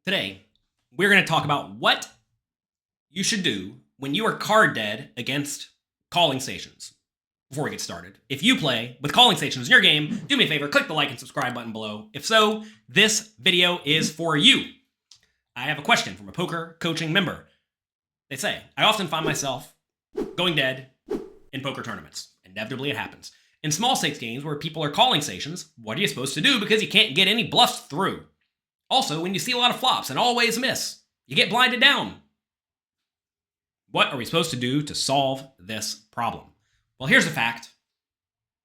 Today, we're going to talk about what you should do when you are card dead against calling stations. Before we get started, if you play with calling stations in your game, do me a favor, click the like and subscribe button below. If so, this video is for you. I have a question from a poker coaching member. They say, I often find myself going dead in poker tournaments. Inevitably, it happens. In small stakes games where people are calling stations, what are you supposed to do because you can't get any bluffs through? Also, when you see a lot of flops and always miss, you get blinded down. What are we supposed to do to solve this problem? Well, here's the fact.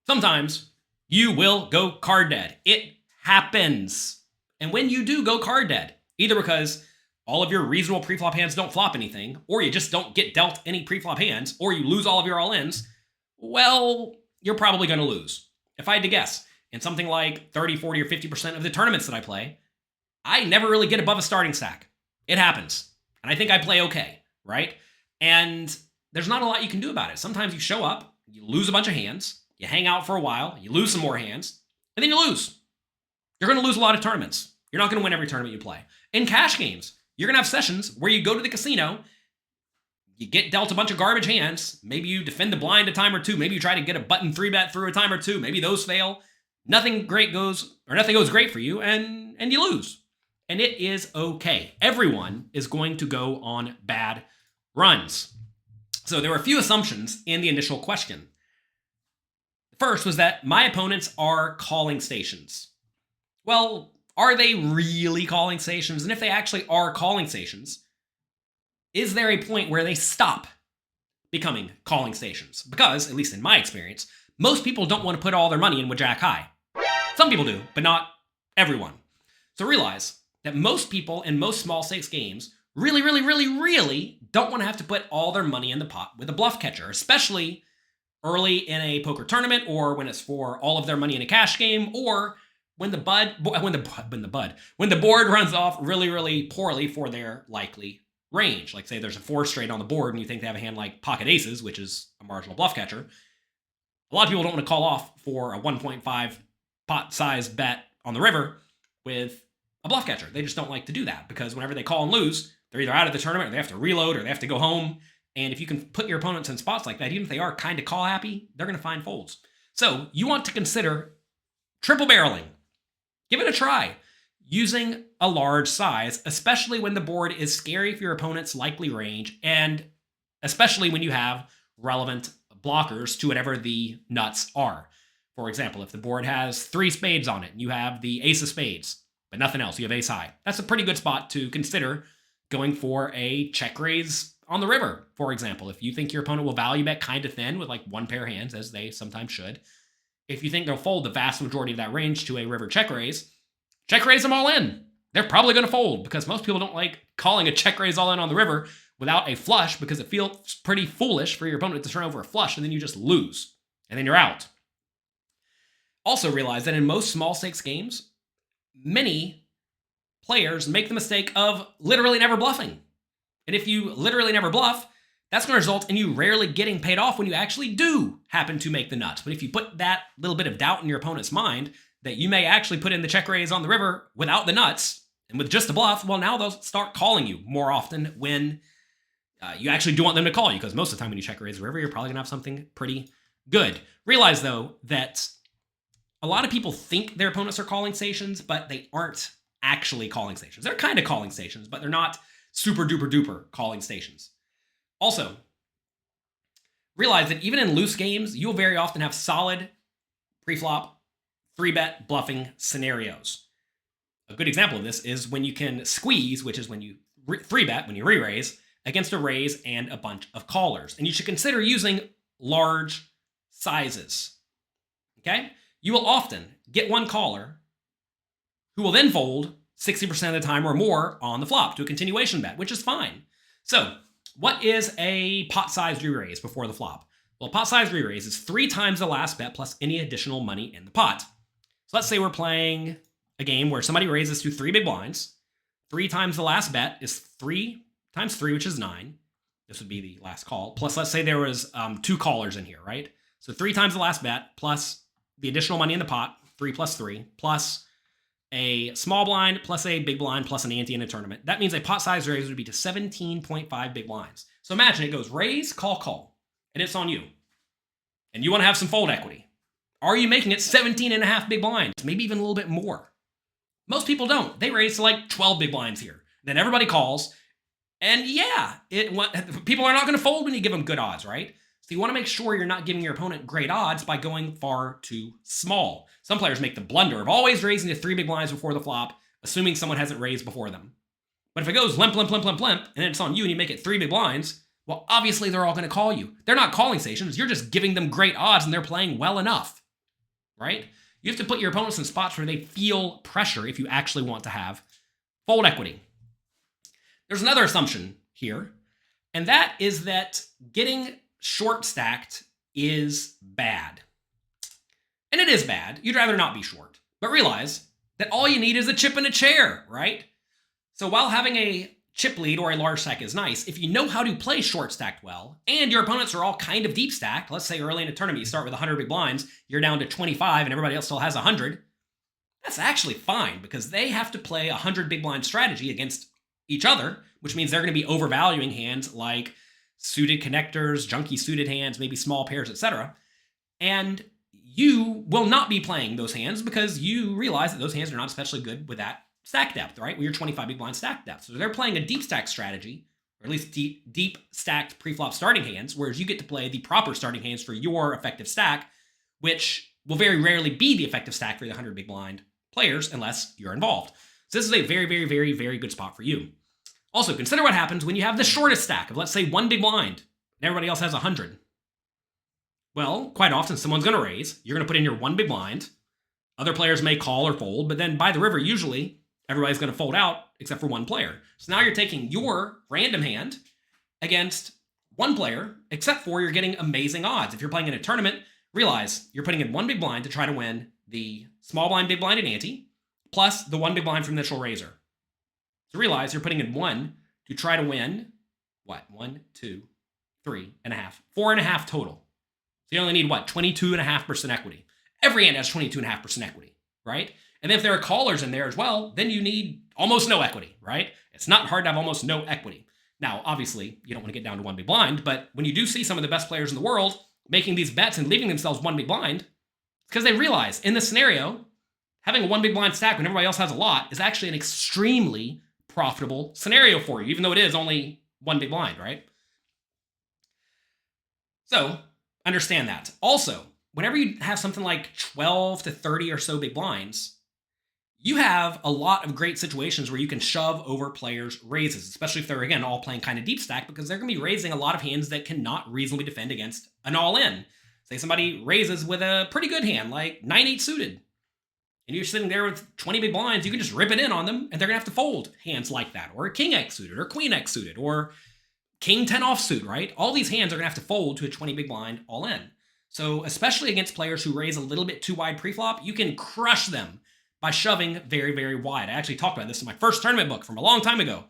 Sometimes you will go card dead. It happens. And when you do go card dead, either because all of your reasonable preflop hands don't flop anything, or you just don't get dealt any preflop hands, or you lose all of your all-ins, well, you're probably going to lose. If I had to guess, in something like 30, 40, or 50% of the tournaments that I play, I never really get above a starting stack. It happens. And I think I play okay, right? And there's not a lot you can do about it. Sometimes you show up, you lose a bunch of hands, you hang out for a while, you lose some more hands, and then you lose. You're going to lose a lot of tournaments. You're not going to win every tournament you play. In cash games, you're going to have sessions where you go to the casino, you get dealt a bunch of garbage hands, maybe you defend the blind a time or two, maybe you try to get a button 3-bet through a time or two, maybe those fail. Nothing goes great for you, and you lose. And it is okay. Everyone is going to go on bad runs. So there were a few assumptions in the initial question. The first was that my opponents are calling stations. Well, are they really calling stations? And if they actually are calling stations, is there a point where they stop becoming calling stations? Because, at least in my experience, most people don't want to put all their money in with Jack High. Some people do, but not everyone. So realize that most people in most small stakes games really don't want to have to put all their money in the pot with a bluff catcher, especially early in a poker tournament, or when it's for all of their money in a cash game, or when the board runs off really poorly for their likely range. Like, say there's a 4 straight on the board and you think they have a hand like pocket aces, which is a marginal bluff catcher. A lot of people don't want to call off for a 1.5 pot size bet on the river with a bluff catcher. They just don't like to do that because whenever they call and lose, they're either out of the tournament or they have to reload or they have to go home. And if you can put your opponents in spots like that, even if they are kind of call happy, they're going to find folds. So you want to consider triple barreling. Give it a try using a large size, especially when the board is scary for your opponent's likely range, and especially when you have relevant blockers to whatever the nuts are. For example, if the board has 3 spades on it and you have the ace of spades, but nothing else, you have ace high, that's a pretty good spot to consider going for a check raise on the river, for example. If you think your opponent will value bet kind of thin with like 1 pair hands, as they sometimes should, if you think they'll fold the vast majority of that range to a river check raise them all in. They're probably going to fold because most people don't like calling a check raise all in on the river without a flush because it feels pretty foolish for your opponent to turn over a flush and then you just lose and then you're out. Also realize that in most small stakes games, many players make the mistake of literally never bluffing. And if you literally never bluff, that's going to result in you rarely getting paid off when you actually do happen to make the nuts. But if you put that little bit of doubt in your opponent's mind that you may actually put in the check raise on the river without the nuts and with just a bluff, well, now they'll start calling you more often when you actually do want them to call you, because most of the time when you check raise the river, you're probably going to have something pretty good. Realize, though, that a lot of people think their opponents are calling stations, but they aren't actually calling stations. They're kind of calling stations, but they're not super duper duper calling stations. Also, realize that even in loose games, you'll very often have solid preflop 3-bet bluffing scenarios. A good example of this is when you can squeeze, which is when you 3-bet, when you re-raise, against a raise and a bunch of callers. And you should consider using large sizes. Okay? You will often get one caller who will then fold 60% of the time or more on the flop to a continuation bet, which is fine. So, what is a pot size re-raise before the flop? Well, a pot size re-raise is 3 times the last bet plus any additional money in the pot. So let's say we're playing a game where somebody raises to 3 big blinds. 3 times the last bet is 3 times 3, which is 9. This would be the last call. Plus, let's say there was 2 callers in here, right? So 3 times the last bet plus the additional money in the pot, 3 plus 3, plus a small blind plus a big blind plus an ante in a tournament. That means a pot size raise would be to 17.5 big blinds. So imagine it goes raise, call, call, and it's on you. And you want to have some fold equity. Are you making it 17.5 big blinds? Maybe even a little bit more. Most people don't. They raise to like 12 big blinds here. Then everybody calls. And yeah, people are not going to fold when you give them good odds, right? So you want to make sure you're not giving your opponent great odds by going far too small. Some players make the blunder of always raising to 3 big blinds before the flop, assuming someone hasn't raised before them. But if it goes limp, limp, limp, limp, limp, and it's on you and you make it 3 big blinds, well, obviously they're all going to call you. They're not calling stations. You're just giving them great odds and they're playing well enough, right? You have to put your opponents in spots where they feel pressure if you actually want to have fold equity. There's another assumption here, and that is that getting short stacked is bad. And it is bad. You'd rather not be short. But realize that all you need is a chip and a chair, right? So while having a chip lead or a large stack is nice, if you know how to play short stacked well, and your opponents are all kind of deep stacked, let's say early in a tournament you start with 100 big blinds, you're down to 25 and everybody else still has 100, that's actually fine because they have to play a 100 big blind strategy against each other, which means they're going to be overvaluing hands like suited connectors, junky suited hands, maybe small pairs, etc. And you will not be playing those hands because you realize that those hands are not especially good with that stack depth, right? With your 25 big blind stack depth. So they're playing a deep stack strategy, or at least deep stacked pre-flop starting hands, whereas you get to play the proper starting hands for your effective stack, which will very rarely be the effective stack for the 100 big blind players unless you're involved. So this is a very, very, very, very good spot for you. Also, consider what happens when you have the shortest stack of, let's say, 1 big blind, and everybody else has 100. Well, quite often, someone's going to raise. You're going to put in your 1 big blind. Other players may call or fold, but then by the river, usually, everybody's going to fold out except for one player. So now you're taking your random hand against one player, except for you're getting amazing odds. If you're playing in a tournament, realize you're putting in 1 big blind to try to win the small blind, big blind, and ante, plus the 1 big blind from initial raiser. So realize you're putting in 1 to try to win, what? 1, 2, 3.5, 4.5 total. So you only need, what? 22.5% equity. Every hand has 22.5% equity, right? And then if there are callers in there as well, then you need almost no equity, right? It's not hard to have almost no equity. Now, obviously, you don't want to get down to 1 big blind, but when you do see some of the best players in the world making these bets and leaving themselves 1 big blind, it's because they realize in this scenario, having a 1 big blind stack when everybody else has a lot is actually an extremely profitable scenario for you, even though it is only 1 big blind, right? So understand that. Also, whenever you have something like 12 to 30 or so big blinds, you have a lot of great situations where you can shove over players' raises, especially if they're, again, all playing kind of deep stack, because they're going to be raising a lot of hands that cannot reasonably defend against an all-in. Say somebody raises with a pretty good hand, like 9-8 suited, and you're sitting there with 20 big blinds, you can just rip it in on them, and they're going to have to fold hands like that, or King X suited, or Queen X suited, or King 10 offsuit, right? All these hands are going to have to fold to a 20 big blind all in. So especially against players who raise a little bit too wide pre-flop, you can crush them by shoving very, very wide. I actually talked about this in my first tournament book from a long time ago,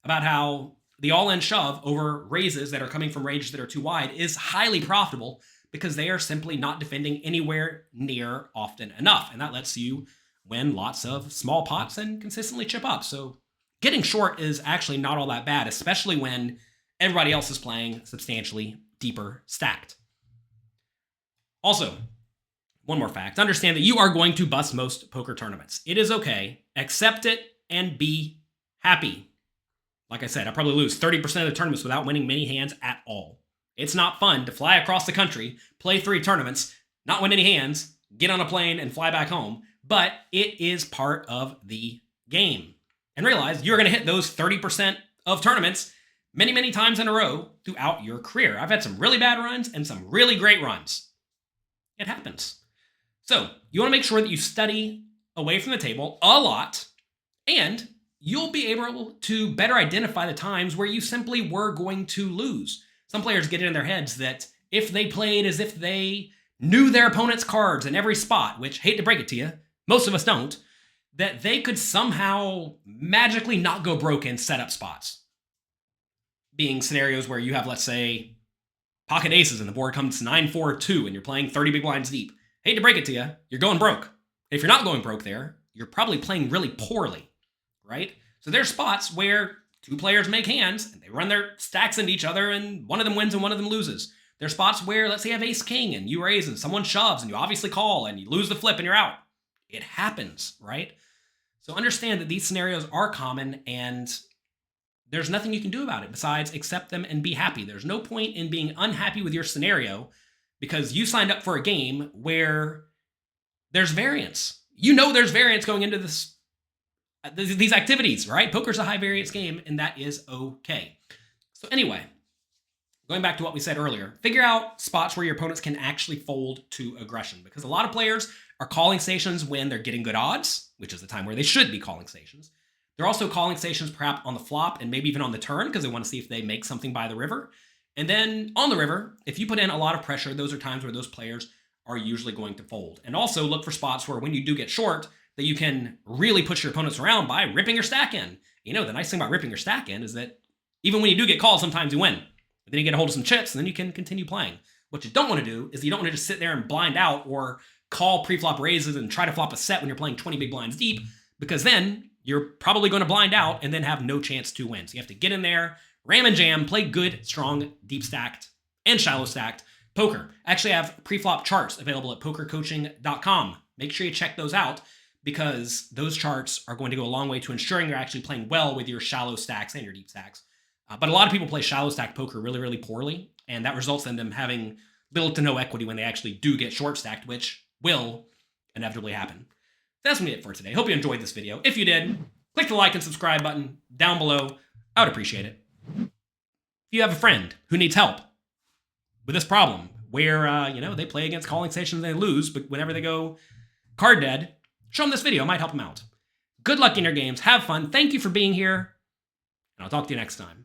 about how the all-in shove over raises that are coming from ranges that are too wide is highly profitable because they are simply not defending anywhere near often enough. And that lets you win lots of small pots and consistently chip up. So getting short is actually not all that bad, especially when everybody else is playing substantially deeper stacked. Also, one more fact. Understand that you are going to bust most poker tournaments. It is okay. Accept it and be happy. Like I said, I probably lose 30% of the tournaments without winning many hands at all. It's not fun to fly across the country, play 3 tournaments, not win any hands, get on a plane, and fly back home. But it is part of the game. And realize you're going to hit those 30% of tournaments many, many times in a row throughout your career. I've had some really bad runs and some really great runs. It happens. So you want to make sure that you study away from the table a lot, and you'll be able to better identify the times where you simply were going to lose. Some players get it in their heads that if they played as if they knew their opponent's cards in every spot, which, hate to break it to you, most of us don't, that they could somehow magically not go broke in setup spots. Being scenarios where you have, let's say, pocket aces and the board comes 9-4-2 and you're playing 30 big blinds deep. Hate to break it to you, you're going broke. If you're not going broke there, you're probably playing really poorly, right? So there's spots where two players make hands and they run their stacks into each other and one of them wins and one of them loses. There's spots where, let's say you have ace king and you raise and someone shoves and you obviously call and you lose the flip and you're out. It happens, right? So understand that these scenarios are common and there's nothing you can do about it besides accept them and be happy. There's no point in being unhappy with your scenario because you signed up for a game where there's variance. You know there's variance going into these activities, right? Poker's a high variance game, and that is okay. So anyway, going back to what we said earlier, figure out spots where your opponents can actually fold to aggression, because a lot of players are calling stations when they're getting good odds, which is the time where they should be calling stations. They're also calling stations perhaps on the flop and maybe even on the turn because they want to see if they make something by the river. And then on the river, if you put in a lot of pressure, those are times where those players are usually going to fold. And also look for spots where when you do get short, that you can really push your opponents around by ripping your stack in. You know, the nice thing about ripping your stack in is that even when you do get called, sometimes you win. But then you get a hold of some chips and then you can continue playing. What you don't want to do is you don't want to just sit there and blind out or call pre-flop raises and try to flop a set when you're playing 20 big blinds deep, because then you're probably going to blind out and then have no chance to win. So you have to get in there, ram and jam, play good, strong, deep stacked, and shallow stacked poker. I actually have pre-flop charts available at pokercoaching.com. Make sure you check those out because those charts are going to go a long way to ensuring you're actually playing well with your shallow stacks and your deep stacks. But a lot of people play shallow stack poker really, really poorly, and that results in them having little to no equity when they actually do get short stacked, which will inevitably happen. That's going to be it for today. Hope you enjoyed this video. If you did, click the like and subscribe button down below. I would appreciate it. If you have a friend who needs help with this problem where, they play against calling stations and they lose, but whenever they go card dead, show them this video. It might help them out. Good luck in your games. Have fun. Thank you for being here, and I'll talk to you next time.